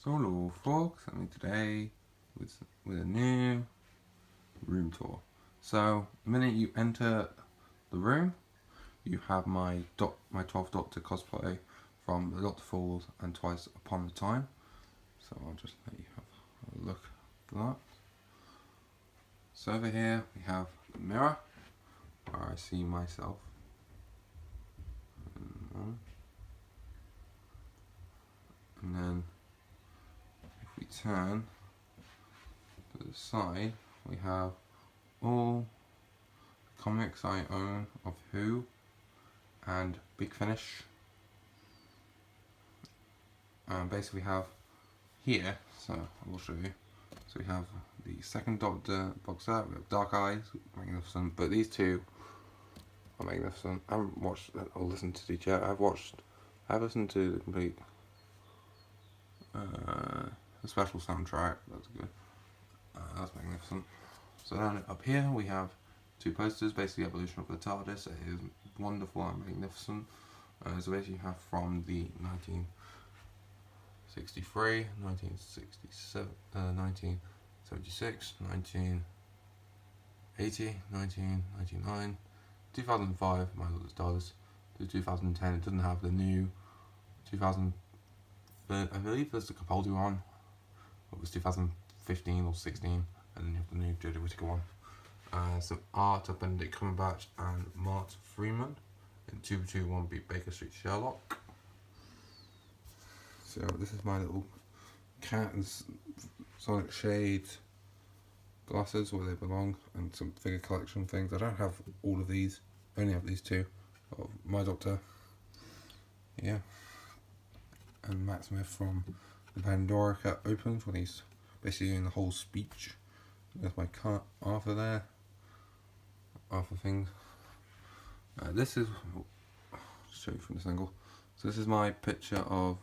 Hello folks, I'm today with a new room tour. So the minute you enter the room, you have my 12th Doctor cosplay from the Doctorwho and Twice Upon a Time. So I'll just let you have a look at that. So over here we have the mirror where I see myself. And then if we turn to the side, we have all the comics I own of Who and Big Finish. Basically we have here, so I will show you. So we have the second Doctor box set, we have Dark Eyes, magnificent, but these two are magnificent. I haven't watched or listened to each yet. I've listened to the complete the special soundtrack, that's good. That's magnificent. So then up here we have two posters, basically evolution of the TARDIS. It is wonderful and magnificent. So basically you have from the 1963, 1967, 1976, 1980, 1999, 2005, my Lord does, to 2010. It doesn't have the new 2000, I believe there's the Capaldi one. It was 2015 or 16, and then you have the new Jodie Whittaker one. Some art of Benedict Cumberbatch and Mart Freeman in 221B Baker Street Sherlock. So this is my little cat and Sonic Shades glasses where they belong, and some figure collection things. I don't have all of these, I only have these two of my Doctor. Yeah. And Matt Smith from the Pandora Cat opens when he's basically doing the whole speech. There's my cat Arthur there. Arthur things. This is, I'll show you from this angle. So this is my picture of,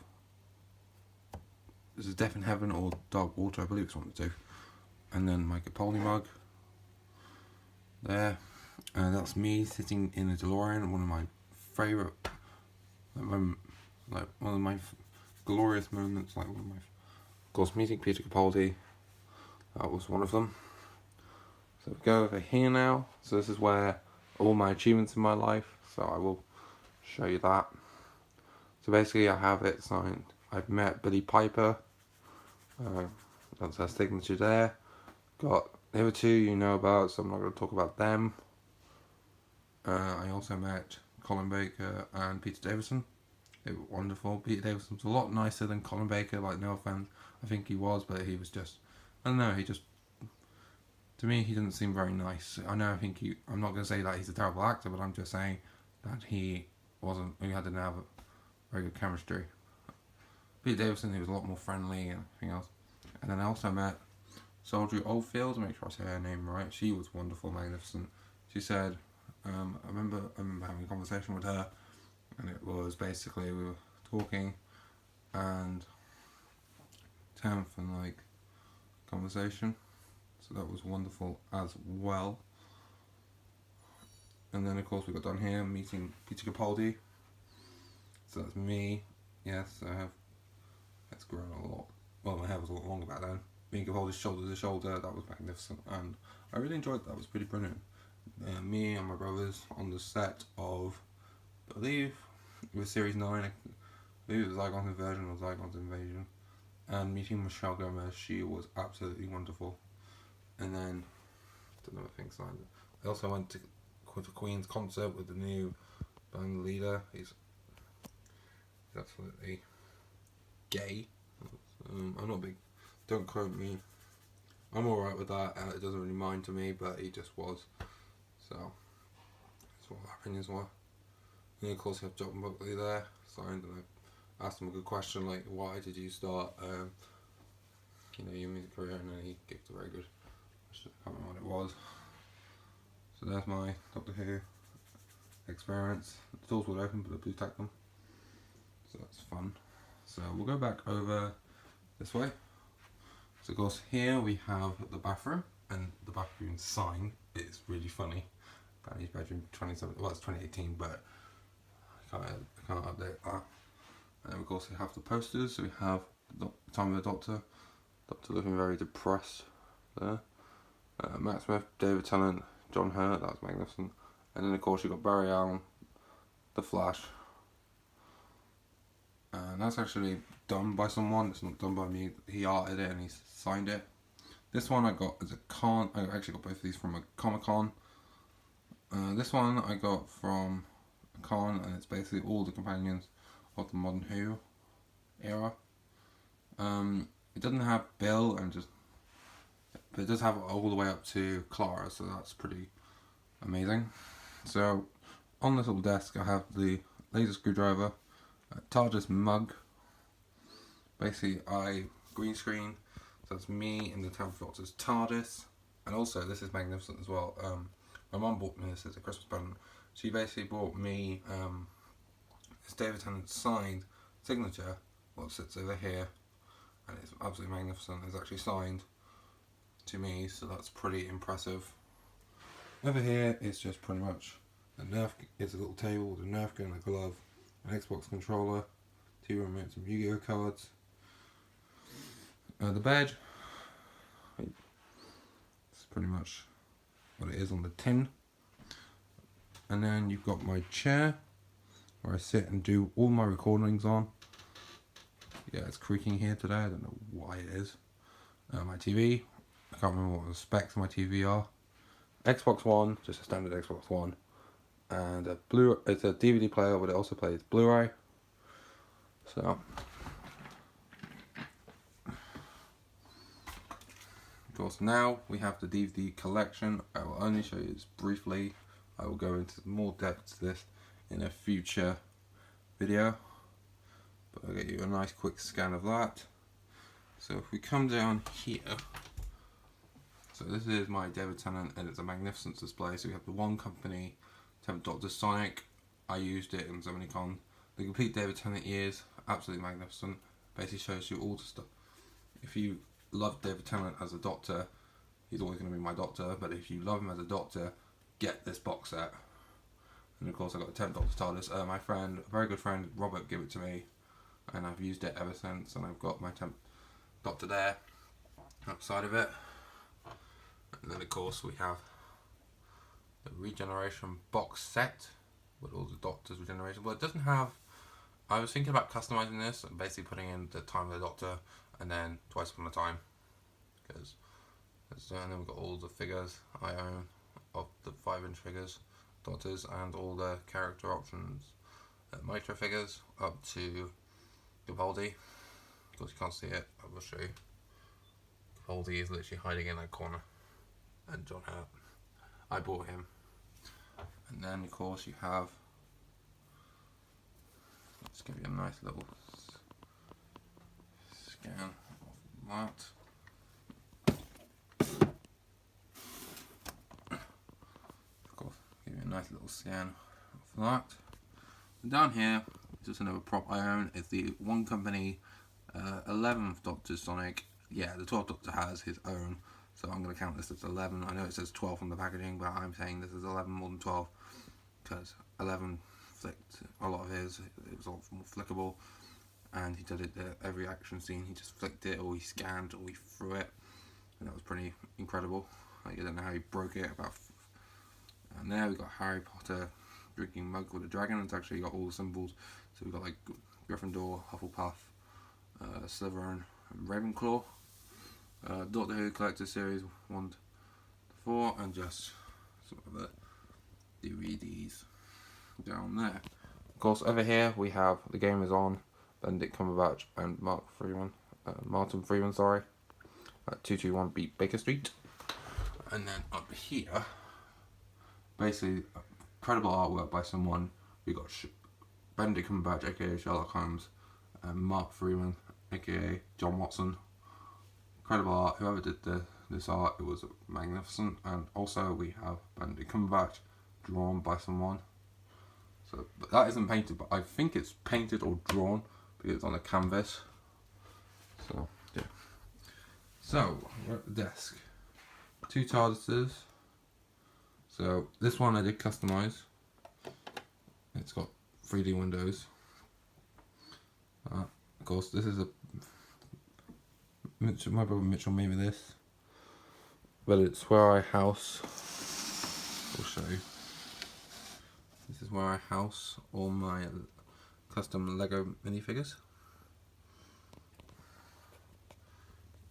this is Death in Heaven or Dark Water, I believe it's one of the two. And then my Capaldi mug there. And that's me sitting in a DeLorean, one of my favourite, like one of my glorious moments, like one of my, of course, meeting Peter Capaldi, that was one of them. So we go over here now. So this is where all my achievements in my life, so I will show you that. So basically I have it signed. I've met Billy Piper, that's her signature there. Got the other two you know about, so I'm not going to talk about them. I also met Colin Baker and Peter Davison. They were wonderful. Peter Davison was a lot nicer than Colin Baker, like, no offense, I think he was, but he was just, I don't know, he just, to me he didn't seem very nice. I know, I'm not going to say that he's a terrible actor, but I'm just saying that he didn't have a very good chemistry. Peter Davison, he was a lot more friendly and everything else. And then I also met Soldier Oldfield, to make sure I say her name right. She was wonderful, magnificent. She said, I remember having a conversation with her, and it was basically we were talking and term for like conversation, so that was wonderful as well. And then of course we got down here meeting Peter Capaldi, so that's me. Yes, it's grown a lot. Well, my hair was a lot longer back then. Being Capaldi's shoulder to shoulder, that was magnificent, and I really enjoyed that. It was pretty brilliant. Me and my brothers on the set of, I believe it was series 9, I believe it was Zygon's Inversion or Zygon's Invasion, and meeting Michelle Gomez, she was absolutely wonderful. And then, another thing signed. I also went to Queen's concert with the new band leader. He's absolutely gay. I'm not big, don't quote me. I'm alright with that, it doesn't really mind to me, but he just was. So, that's what our opinions were. And of course you have John Buckley there, signed, and I asked him a good question, like, why did you start, your music career, and then he gave a very good, I can't remember what it was. So there's my Doctor Who experience. The doors would open, but I blue tacked them. So that's fun. So we'll go back over this way. So of course here we have the bathroom, and the bathroom sign is really funny. Danny's bedroom 27, well it's 2018, but I can't update that. And then of course we have the posters. So we have Time of the Doctor. Doctor looking very depressed there. Matt Smith, David Tennant, John Hurt, that was magnificent. And then of course you got Barry Allen, The Flash. And that's actually done by someone, it's not done by me. He arted it and he signed it. This one I got as a con, I actually got both of these from a Comic-Con. This one I got from a con, and it's basically all the companions of the Modern Who era. It doesn't have Bill but it does have all the way up to Clara, so that's pretty amazing. So on this little desk I have the laser screwdriver, TARDIS mug. Basically I green screen, so that's me in the 10th Doctor's TARDIS, and also this is magnificent as well. My mum bought me this as a Christmas present. She basically bought me this David Tennant signed signature, what sits over here, and it's absolutely magnificent. It's actually signed to me, so that's pretty impressive. Over here is just pretty much a Nerf. It's a little table with a Nerf gun, a glove, an Xbox controller, 2 remotes, some Yu-Gi-Oh cards. The bed, it's pretty much what it is on the tin. And then you've got my chair where I sit and do all my recordings on. Yeah, it's creaking here today, I don't know why it is. My TV, I can't remember what the specs of my TV are. Xbox One, just a standard Xbox One. And it's a DVD player, but it also plays Blu-ray. So of course, now we have the DVD collection. I will only show you this briefly. I will go into more depth to this in a future video, but I'll get you a nice quick scan of that. So if we come down here, so this is my David Tennant, and it's a magnificent display. So we have the One Company 10th Doctor Sonic. I used it in so many cons. The complete David Tennant years, absolutely magnificent. Basically shows you all the stuff. If you love David Tennant as a Doctor, he's always going to be my Doctor, but if you love him as a Doctor, get this box set. And of course I got the 10th Doctor TARDIS. My friend, a very good friend, Robert, gave it to me, and I've used it ever since, and I've got my 10th Doctor there, outside of it. And then of course we have the Regeneration box set, with all the Doctor's regeneration. Well, it doesn't have, I was thinking about customizing this and basically putting in the time of the Doctor, and then Twice Upon a Time, because and then we've got all the figures I own of the 5-inch figures, Doctors, and all the character options, micro figures up to Capaldi. Of course you can't see it, I will show you. Capaldi is literally hiding in that corner, and John Hurt. I bought him. And then of course you have, let's give you a nice little scan of that. Of course, give you a nice little scan of that. And down here, just another prop I own, is the One Company 11th Doctor Sonic. Yeah, the 12th Doctor has his own, so I'm going to count this as 11. I know it says 12 on the packaging, but I'm saying this is 11 more than 12, because 11 flicked a lot of his, it was a lot more flickable, and he did it every action scene, he just flicked it, or he scanned, or he threw it, and that was pretty incredible. Like, I don't know how he broke it, and there we got Harry Potter drinking mug with a dragon. It's actually got all the symbols, so we've got like Gryffindor, Hufflepuff, Slytherin, and Ravenclaw. Doctor Who Collector Series 1 to 4, and just some of the DVDs down there. Of course, over here we have The Game Is On, Benedict Cumberbatch and Martin Freeman, sorry, at 221 Baker Street. And then up here, basically, incredible artwork by someone. We got Benedict Cumberbatch, aka Sherlock Holmes, and Mark Freeman, aka John Watson. Incredible art. Whoever did this art, it was magnificent. And also we have Benedict Cumberbatch drawn by someone. So, but that isn't painted, but I think it's painted or drawn because it's on a canvas. So yeah. So we're at the desk. 2 TARDISes. So this one I did customize. It's got 3D windows. Of course, this is a my brother Mitchell made me this, but it's where I house. I'll show you. This is where I house all my custom Lego minifigures.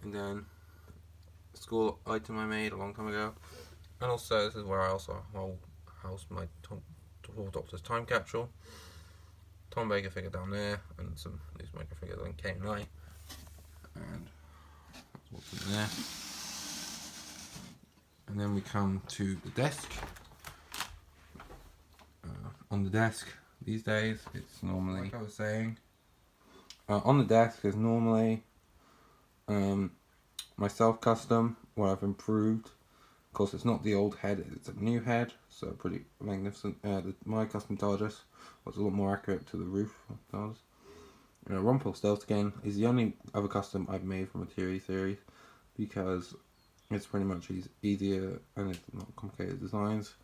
And then a school item I made a long time ago. And also this is where I also house my Doctor's time capsule. Tom Baker figure down there, and some loose Micro figures on K and I. And that's what's in there. And then we come to the desk. On the desk these days, it's normally, like I was saying, on the desk is normally my self-custom, where I've improved. Of course, it's not the old head, it's a new head, so pretty magnificent. My custom TARDIS was a lot more accurate to the roof of TARDIS. Roomtour Stealth again is the only other custom I've made from a TV series, because it's pretty much easier and it's not complicated designs.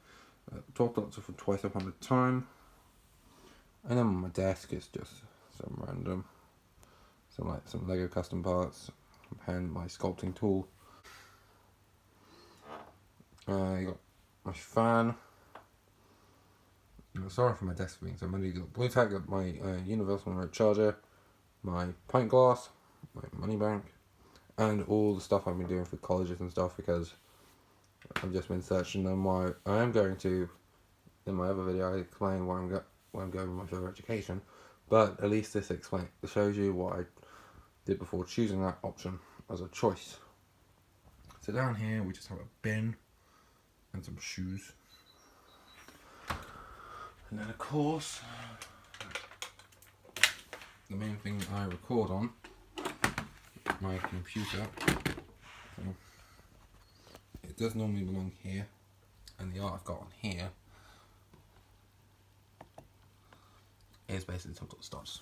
12 Doctor from Twice Upon a Time. And then on my desk is just some random, some Lego custom parts, and my sculpting tool. I got my fan. Sorry for my desk being so many. Got blue tag, got my universal remote charger, my pint glass, my money bank, and all the stuff I've been doing for colleges and stuff, because I've just been searching them. Why I am going to, in my other video, I explain where I'm going with my further education, but at least this shows you what I did before choosing that option as a choice. So down here we just have a bin and some shoes, and then of course the main thing I record on, my computer. So it does normally belong here, and the art I've got on here is basically some sort of studs.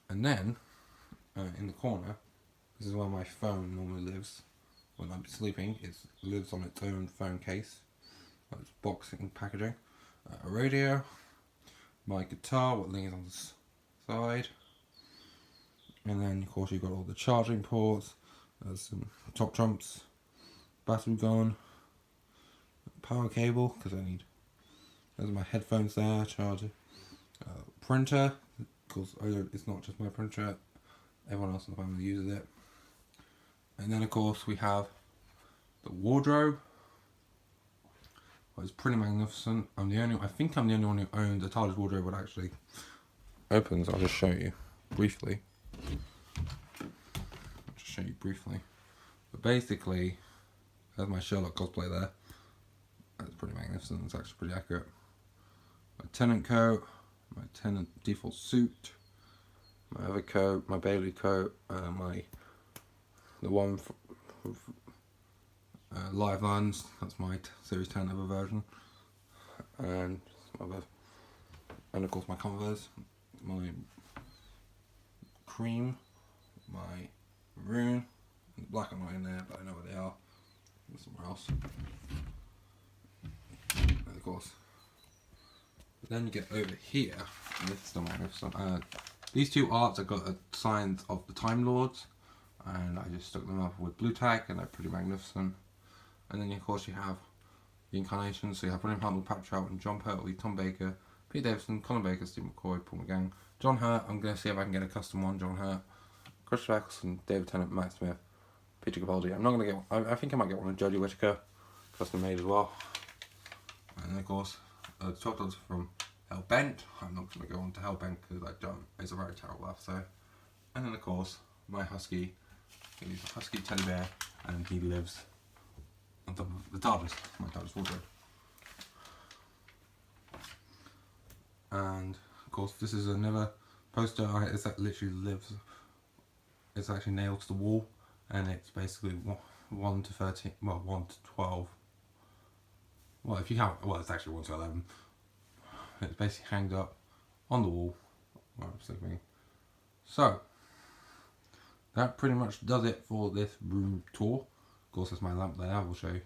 And then in the corner, this is where my phone normally lives when I'm sleeping. It lives on its own phone case, it's boxing packaging, a radio, my guitar, what leans on the side, and then of course you've got all the charging ports. There's some top trumps, battery gun, power cable, because there's my headphones there, charger, printer, because it's not just my printer, everyone else in the family uses it. And then of course we have the wardrobe. Well, it's pretty magnificent. I think I'm the only one who owns a TARDIS wardrobe that actually opens. I'll just show you briefly. But basically, there's my Sherlock cosplay there. That's pretty magnificent. It's actually pretty accurate. My Tenant coat, my Tenant default suit, my other coat, my Bailey coat, the one Live Lands, that's my Series 10 other version, and of course my Converse, my cream, my maroon, and the black I'm not in there, but I know where they are, and somewhere else, and of course. Then you get over here, and this is the magnificent. These two arts have got signs of the Time Lords, and I just stuck them up with blue tack, and they're pretty magnificent. And then of course you have the incarnations, so you have William Hartnell, Pat Trout, and John Pertwee, Tom Baker, Pete Davidson, Colin Baker, Steve McCoy, Paul McGann, John Hurt. I'm going to see if I can get a custom one, John Hurt, Christopher Eccleston, David Tennant, Matt Smith, Peter Capaldi. I'm not going to get one. I think I might get one of Jodie Whittaker, custom made as well. And then of course, 12 Doctors from Hellbent. I'm not going to go on to Hellbent because I don't. It's a very terrible episode. And then of course, my husky. He's a husky teddy bear, and he lives on top of the TARDIS, my TARDIS wardrobe. And of course, this is another poster. That literally lives. It's actually nailed to the wall, and it's basically 1 to 13. Well, 1 to 12. Well, if you count, well, it's actually 1 to 11. It's basically hanged up on the wall where I'm sleeping. So that pretty much does it for this room tour. Of course, there's my lamp there. I will show you